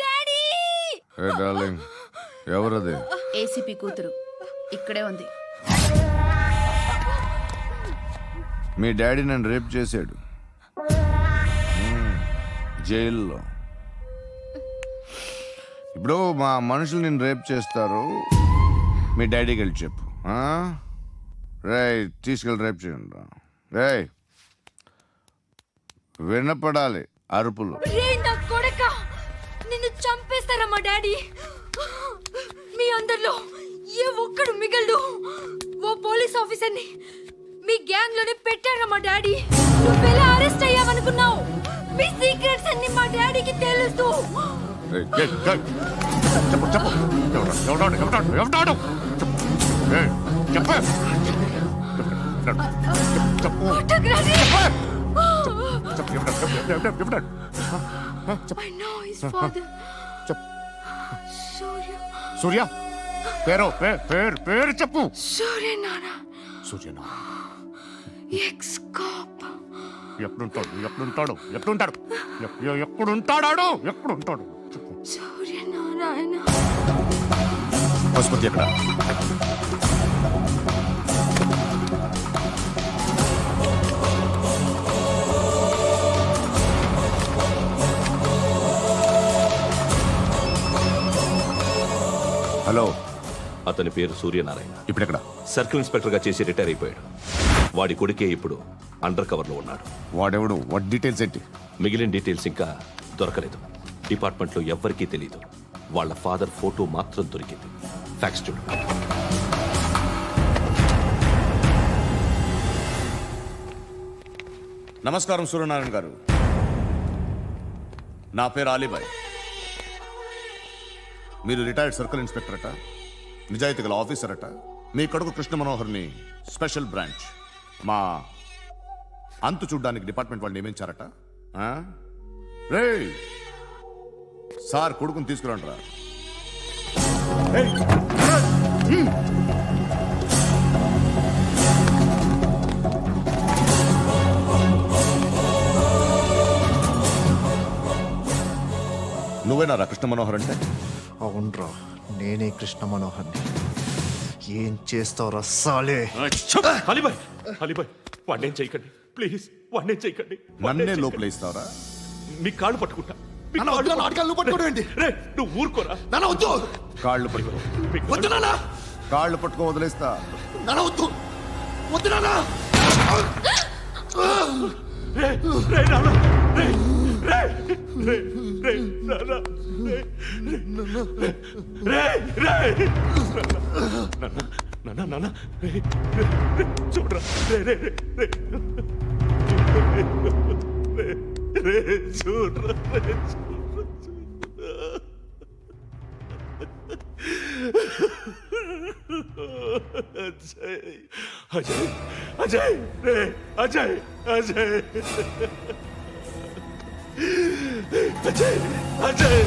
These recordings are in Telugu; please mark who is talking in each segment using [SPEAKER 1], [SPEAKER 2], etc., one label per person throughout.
[SPEAKER 1] డాడీ
[SPEAKER 2] ఏ డార్లింగ్, ఎవరది?
[SPEAKER 1] ఏసీపీ కూతురు ఇక్కడే ఉంది.
[SPEAKER 2] మీ డాడీ నన్ను రేప్ చేశాడు జైల్లో. ఇప్పుడు మా మనుషులు నేను రేప్ చేస్తారు, మీ డాడీకి వెళ్ళి చెప్పు. రే తీసుకెళ్ళి రేప్ చేయండి. రే వినపడాలి అరుపులు.
[SPEAKER 1] నిన్ను చంపేస్తారా మా డాడీ? మీ అందరిలో ఏ ఒక్కడు మిగలడు. ఓ పోలీస్ ఆఫీసర్ని మీ గ్యాంగ్ లోనే పెట్టారా మా డాడీ? నువ్వెలా అరెస్ట్ అయ్యావనుకున్నావు? మీ సీక్రెట్స్ అన్ని మా డాడీకి తెలుసు.
[SPEAKER 2] సూర్య పేరు పేరు చెప్పు.
[SPEAKER 1] సూర్యనారాయణ.
[SPEAKER 2] Suryanarayana
[SPEAKER 1] ex cop.
[SPEAKER 2] ఎక్కడుంటాడు?
[SPEAKER 1] సూర్యనారాయణ.
[SPEAKER 2] ఆసుపత్రి ఎక్కడ? హలో,
[SPEAKER 3] అతని పేరు సూర్యనారాయణ.
[SPEAKER 2] ఇప్పుడెక్కడ?
[SPEAKER 3] సర్కిల్ ఇన్స్పెక్టర్ గా చేసి రిటైర్ అయిపోయాడు. వాడి కొడుకే ఇప్పుడు అండర్ కవర్ లో ఉన్నాడు.
[SPEAKER 2] వాడెవడు? వాట్ డీటెయిల్స్ ఏంటి?
[SPEAKER 3] మిగిలిన డీటెయిల్స్ ఇంకా దొరకలేదు. డిపార్ట్మెంట్ లో ఎవ్వరికీ తెలియదు. వాళ్ళ ఫాదర్ ఫోటో మాత్రం దొరికింది. ఫ్యాక్స్ చూడు.
[SPEAKER 2] నమస్కారం సూర్యనారాయణ గారు. నా పేరు అలీబాయ్. మీరు రిటైర్డ్ సర్కిల్ ఇన్స్పెక్టర్ అట, నిజాయితీ గల ఆఫీసర్ అట. మీ కొడుకు కృష్ణ మనోహర్ని స్పెషల్ బ్రాంచ్ మా అంతు చూడ్డానికి డిపార్ట్మెంట్ వాళ్ళు నియమించారట. రే సార్ కొడుకుని తీసుకురండి రా. నువ్వేనా రా కృష్ణ మనోహర్ అంటే?
[SPEAKER 4] అవునరా, నేనే కృష్ణ మనోహర్ని. ఏం చేస్తావురా సాలే?
[SPEAKER 3] అలీబాయ్ వాడినేం చేయకండి ప్లీజ్, వాడినేం చేయకండి.
[SPEAKER 2] నన్నే లోపలేస్తావరా?
[SPEAKER 3] మీ కాళ్ళు పట్టుకుంటా. నువ్వు ఊరుకోరా.
[SPEAKER 2] కాళ్ళు పట్టుకో. కాళ్ళు పట్టుకో వదిలేస్తా.
[SPEAKER 3] చూడరా చూడరా. అజయ్ అజయ్ రే అజయ్ అజయ్ అజయ్ అజయ్.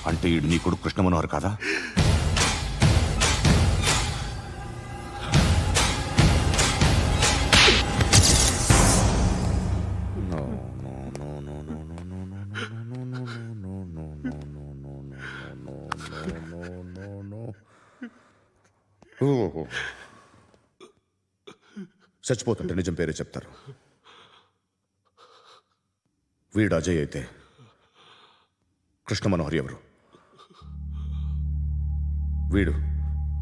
[SPEAKER 2] అంటే ఈడు నీ కొడుకు కృష్ణ మనోహర్ కాదా? చచ్చిపోతుంటే నిజం పేరే చెప్తారు. వీడు అజయ్ అయితే కృష్ణ మనోహర్ ఎవరు?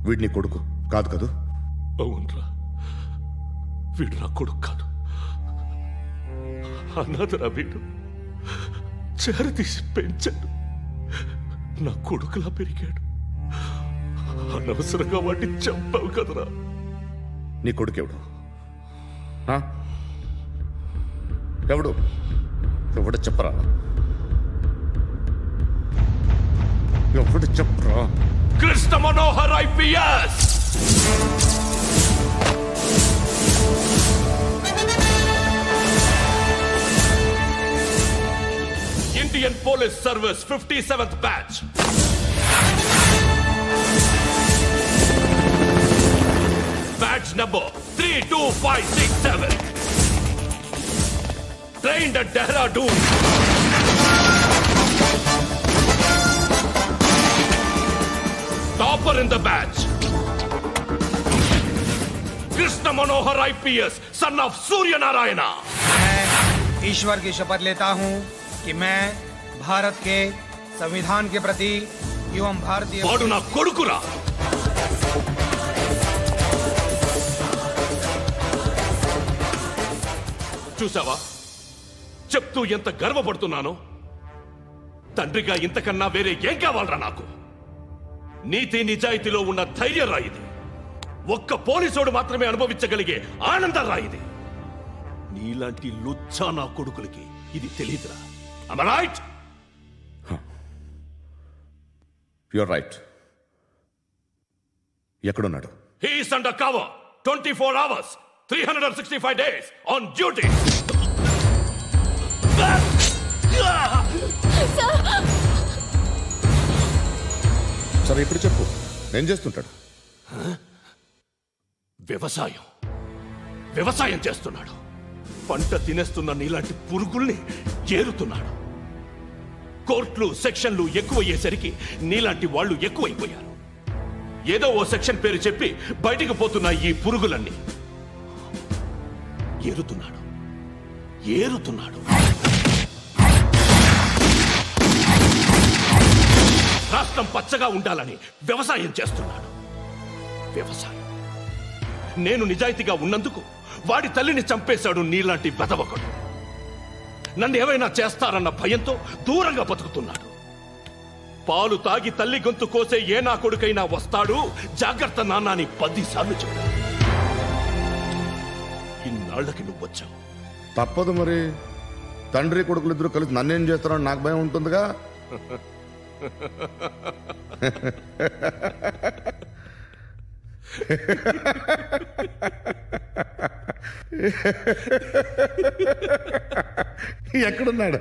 [SPEAKER 2] వీడిని కొడుకు కాదు కదూ?
[SPEAKER 3] అవునరా, వీడు నా కొడుకు కాదు, అన్నదరా. వీడు చేరతీసి పెంచాడు, నా కొడుకులా పెరిగాడు. అనవసరంగా వాడిని చంపావు కదరా.
[SPEAKER 2] నీ కొడుకెవడు? ఎవడు? ఎవడు చెప్పరా? ఎవడు చెప్పరా?
[SPEAKER 3] Krishna Manohar IPS. Indian police service 57th batch. Batch Batch number 32567. Trained at Dehradun. Topper in the batch. Krishna Manohar IPS, son of Surya Narayana.
[SPEAKER 5] मैं ईश्वर की शपथ लेता हूं कि मैं भारत के संविधान के प्रति एवं भारतीय
[SPEAKER 3] వాడు నా కొడుకురా. చూసావా చెప్తూ ఎంత గర్వపడుతున్నానో. తండ్రిగా ఇంతకన్నా వేరే ఏం కావాలరా నాకు? నీతి నిజాయితీలో ఉన్న ధైర్యం రా ఇది. ఒక్క పోలీసోడు మాత్రమే అనుభవించగలిగే ఆనందం రా ఇది. నీలాంటి లుచ్చా నా కొడుకులకి ఇది తెలియదురా. Am I right?
[SPEAKER 2] You're right. ఎక్కడున్నాడు?
[SPEAKER 3] He is under cover 24 hours 365 days on duty.
[SPEAKER 2] సరే ఇప్పుడు చెప్పు, ఏం చేస్తుంటాడు?
[SPEAKER 3] వ్యవసాయం చేస్తున్నాడు. పంట తినేస్తున్న నీలాంటి పురుగుల్ని చేరుతున్నాడు. కోర్టులు సెక్షన్లు ఎక్కువయ్యేసరికి నీలాంటి వాళ్ళు ఎక్కువైపోయారు. ఏదో ఓ సెక్షన్ పేరు చెప్పి బయటికి పోతున్న ఈ పురుగులన్నీ ఏరుతున్నాడు. రాష్ట్రం పచ్చగా ఉండాలని వ్యవసాయం చేస్తున్నాడు. నేను నిజాయితీగా ఉన్నందుకు వాడి తల్లిని చంపేశాడు నీలాంటి వెధవకుడు. నన్ను ఏమైనా చేస్తారన్న భయంతో దూరంగా బతుకుతున్నాడు. పాలు తాగి తల్లి గొంతు కోసే ఏ నా కొడుకైనా వస్తాడు, జాగ్రత్త నాన్న అని 10 సార్లు చెప్పాడు. ఇన్నాళ్లకి నువ్వు వచ్చావు.
[SPEAKER 2] తప్పదు మరి. తండ్రి కొడుకులు ఇద్దరు కలిసి నన్నేం చేస్తారని నాకు భయం ఉంటుందిగా. ఎక్కడున్నాడు?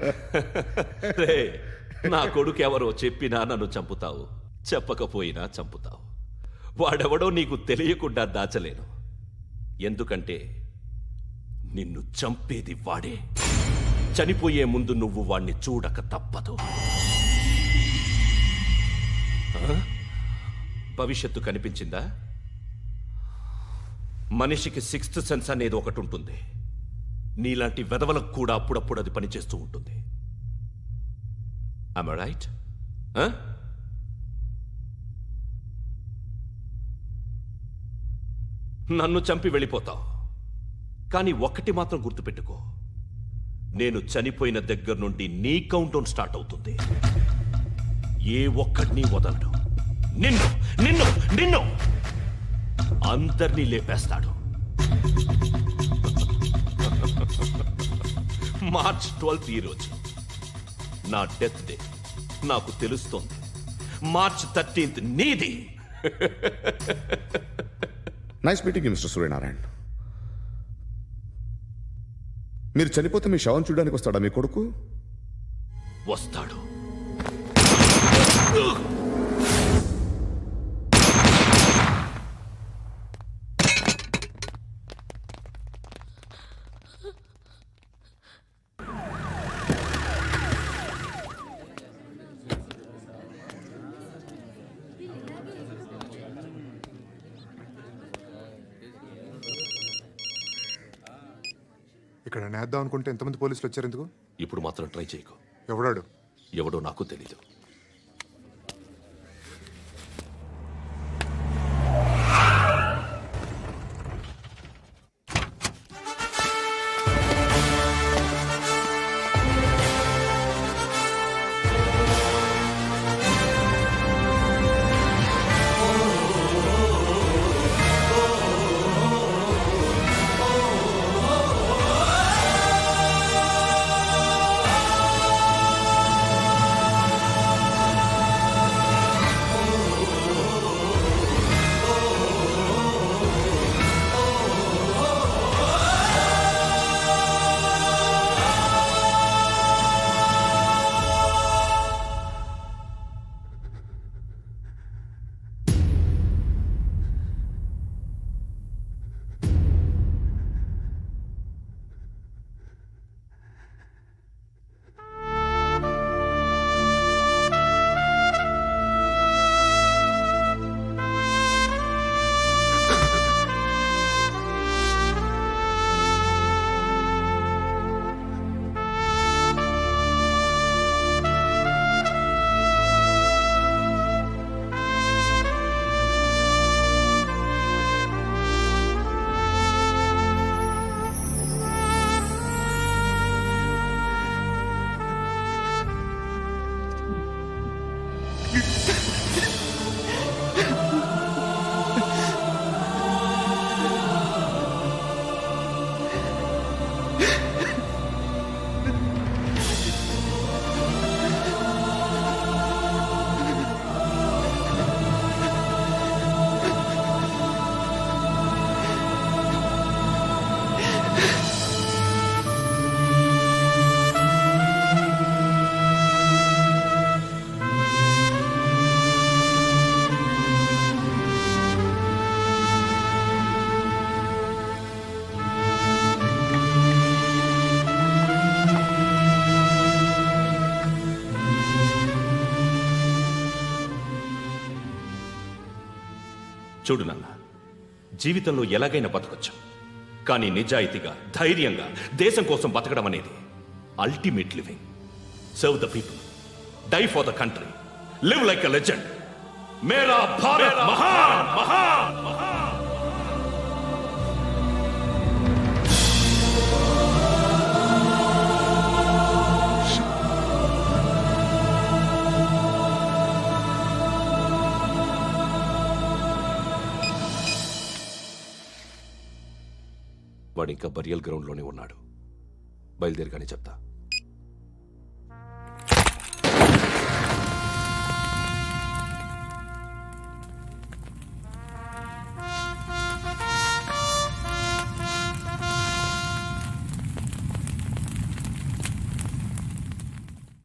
[SPEAKER 3] నా కొడుకు ఎవరో చెప్పినా నన్ను చంపుతావు, చెప్పకపోయినా చంపుతావు. వాడెవడో నీకు తెలియకుండా దాచలేను. ఎందుకంటే నిన్ను చంపేది వాడే. చనిపోయే ముందు నువ్వు వాణ్ణి చూడక తప్పదు. భవిష్యత్తు కనిపించిందా? మనిషికి 6th సెన్స్ అనేది ఒకటి ఉంటుంది. నీలాంటి వెధవలకు కూడా అప్పుడప్పుడు అది పనిచేస్తూ ఉంటుంది. Am I right? నన్ను చంపి వెళ్ళిపోతావు. కానీ ఒక్కటి మాత్రం గుర్తుపెట్టుకో, నేను చనిపోయిన దగ్గర నుండి నీ కౌంటౌన్ స్టార్ట్ అవుతుంది. ఏ ఒక్కడిని వదలడు. నిన్ను నిన్ను నిన్ను అందరినీ లేపేస్తాడు. మార్చ్ 12 ఈ రోజు నా డెత్ డే. నాకు తెలుస్తోంది మార్చ్ 13 నీది.
[SPEAKER 2] Nice meeting mister Suryanarayan. మీరు చనిపోతే మీ శవం చూడడానికి వస్తాడా మీ కొడుకు?
[SPEAKER 3] వస్తాడు.
[SPEAKER 6] ఇక్కడ నేద్దాం అనుకుంటే ఎంతమంది పోలీసులు వచ్చారు ఎందుకు?
[SPEAKER 3] ఇప్పుడు మాత్రం ట్రై చేయకు.
[SPEAKER 6] ఎవడో
[SPEAKER 3] నాకు తెలీదు. చూడు నాన్న, జీవితంలో ఎలాగైనా బతకొచ్చు, కానీ నిజాయితీగా ధైర్యంగా దేశం కోసం బతకడం అనేది ultimate living. Serve the people, die for the country, live like a legend. మేరా భారత్ మహాన్ మహాన్ మహాన్. వాడు ఇంకా బరియల్ గ్రౌండ్లోనే ఉన్నాడు. బయలుదేరగానే చెప్తా.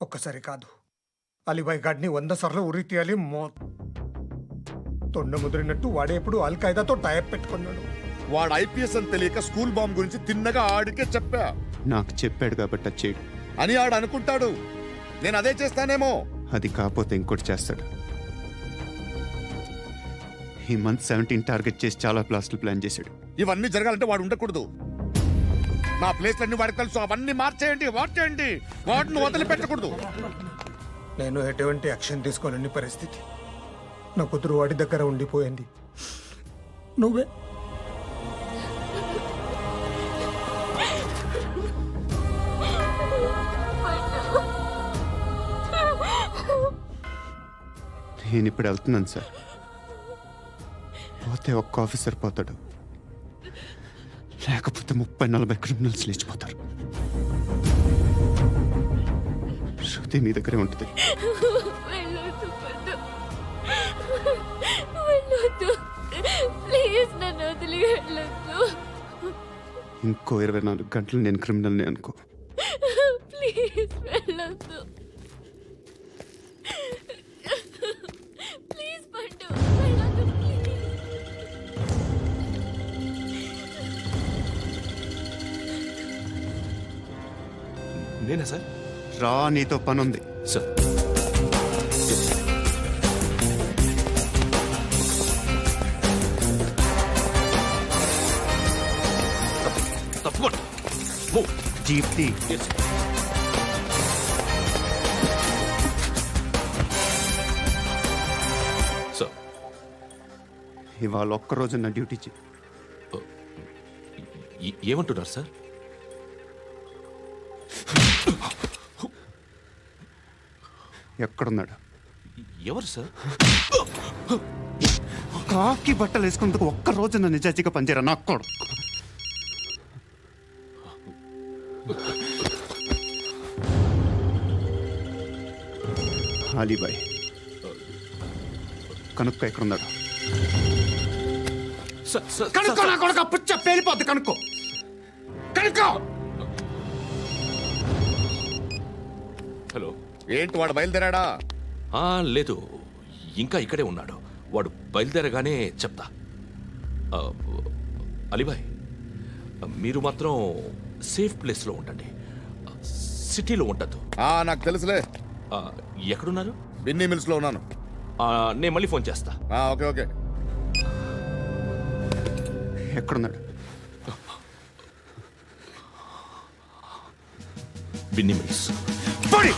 [SPEAKER 5] ఒక్కసారి కాదు, అలీబాయ్ గాడిని 100 సార్లు ఉరి తీయాలి. తొండ ముదిరినట్టు వాడేప్పుడు అల్ ఖైదాతో టైప్ పెట్టుకున్నాడు.
[SPEAKER 2] వాడు ఐపీఎస్ అని తెలియక స్కూల్ బాంబ్ గురించి తిన్నగా ఆడికే చెప్పా.
[SPEAKER 7] నాకు చెప్పాడు కాబట్టి చేయడు
[SPEAKER 2] అని ఆడు అనుకుంటాడు. నేను అదే చేస్తానేమో.
[SPEAKER 7] అది కాకపోతే ఇంకోటి చేస్తాడు. ఈ మంత్ 17 టార్గెట్ చేసి చాలా బ్లాస్టులు ప్లాన్ చేశాడు.
[SPEAKER 2] ఇవన్నీ జరగాలంటే వాడు ఉండకూడదు. నా ప్లేస్లన్నీ వాడికి తెలుసు. అవన్నీ మార్చేయండి, వాటేయండి. వాటిని వదిలిపెట్టకూడదు.
[SPEAKER 5] నేను ఎటువంటి యాక్షన్ తీసుకోలేని పరిస్థితి. నా కూతురు వాడి దగ్గర ఉండిపోయింది. నువ్వే
[SPEAKER 7] నేను ఇప్పుడు వెళ్తున్నాను సార్. పోతే ఒక్క ఆఫీసర్ పోతాడు, లేకపోతే 30-40 క్రిమినల్స్ లేచిపోతారు. శృతి నీ దగ్గరే ఉంటుంది. ఇంకో 24 గంటలు నేను క్రిమినల్ని అనుకో.
[SPEAKER 1] ప్లీజ్ వెళ్ళొద్దు. ప్లీజ్ పండు, వెళ్ళొద్దు ప్లీజ్.
[SPEAKER 3] నేనా సార్?
[SPEAKER 7] రా, నీతో పని ఉంది
[SPEAKER 3] సార్. తప్పకుండా
[SPEAKER 7] జీప్ తీ.
[SPEAKER 3] సార్,
[SPEAKER 7] ఇవాళ ఒక్కరోజు నా డ్యూటీ చేయి.
[SPEAKER 3] ఏమంటున్నారు సార్?
[SPEAKER 7] ఎక్కడున్నాడు?
[SPEAKER 3] ఎవరు సార్?
[SPEAKER 7] కాకి బట్టలు వేసుకున్నందుకు ఒక్కరోజు నా నిజాయితీగా పనిచేయరా నాకు కూడా. అలీబాయ్ కనుక్కో, ఎక్కడున్నాడు? కనుక్కో నా కొడుకు. పుచ్చ పేలిపోద్ది. కనుక్కో.
[SPEAKER 3] హలో,
[SPEAKER 2] ఏంటి వాడు బయలుదేరాడా?
[SPEAKER 3] లేదు, ఇంకా ఇక్కడే ఉన్నాడు. వాడు బయలుదేరగానే చెప్తా. అలీబాయ్, మీరు మాత్రం సేఫ్ ప్లేస్లో ఉండండి, సిటీలో ఉండద్దు.
[SPEAKER 2] నాకు తెలుసులే.
[SPEAKER 3] ఎక్కడున్నారు?
[SPEAKER 2] బిన్నీ మిల్స్ లో ఉన్నాను.
[SPEAKER 3] నేను మళ్ళీ ఫోన్ చేస్తా.
[SPEAKER 2] Okay okay.
[SPEAKER 7] ఎక్కడున్నాడు?
[SPEAKER 3] బిన్నీ మిల్స్.
[SPEAKER 7] పడి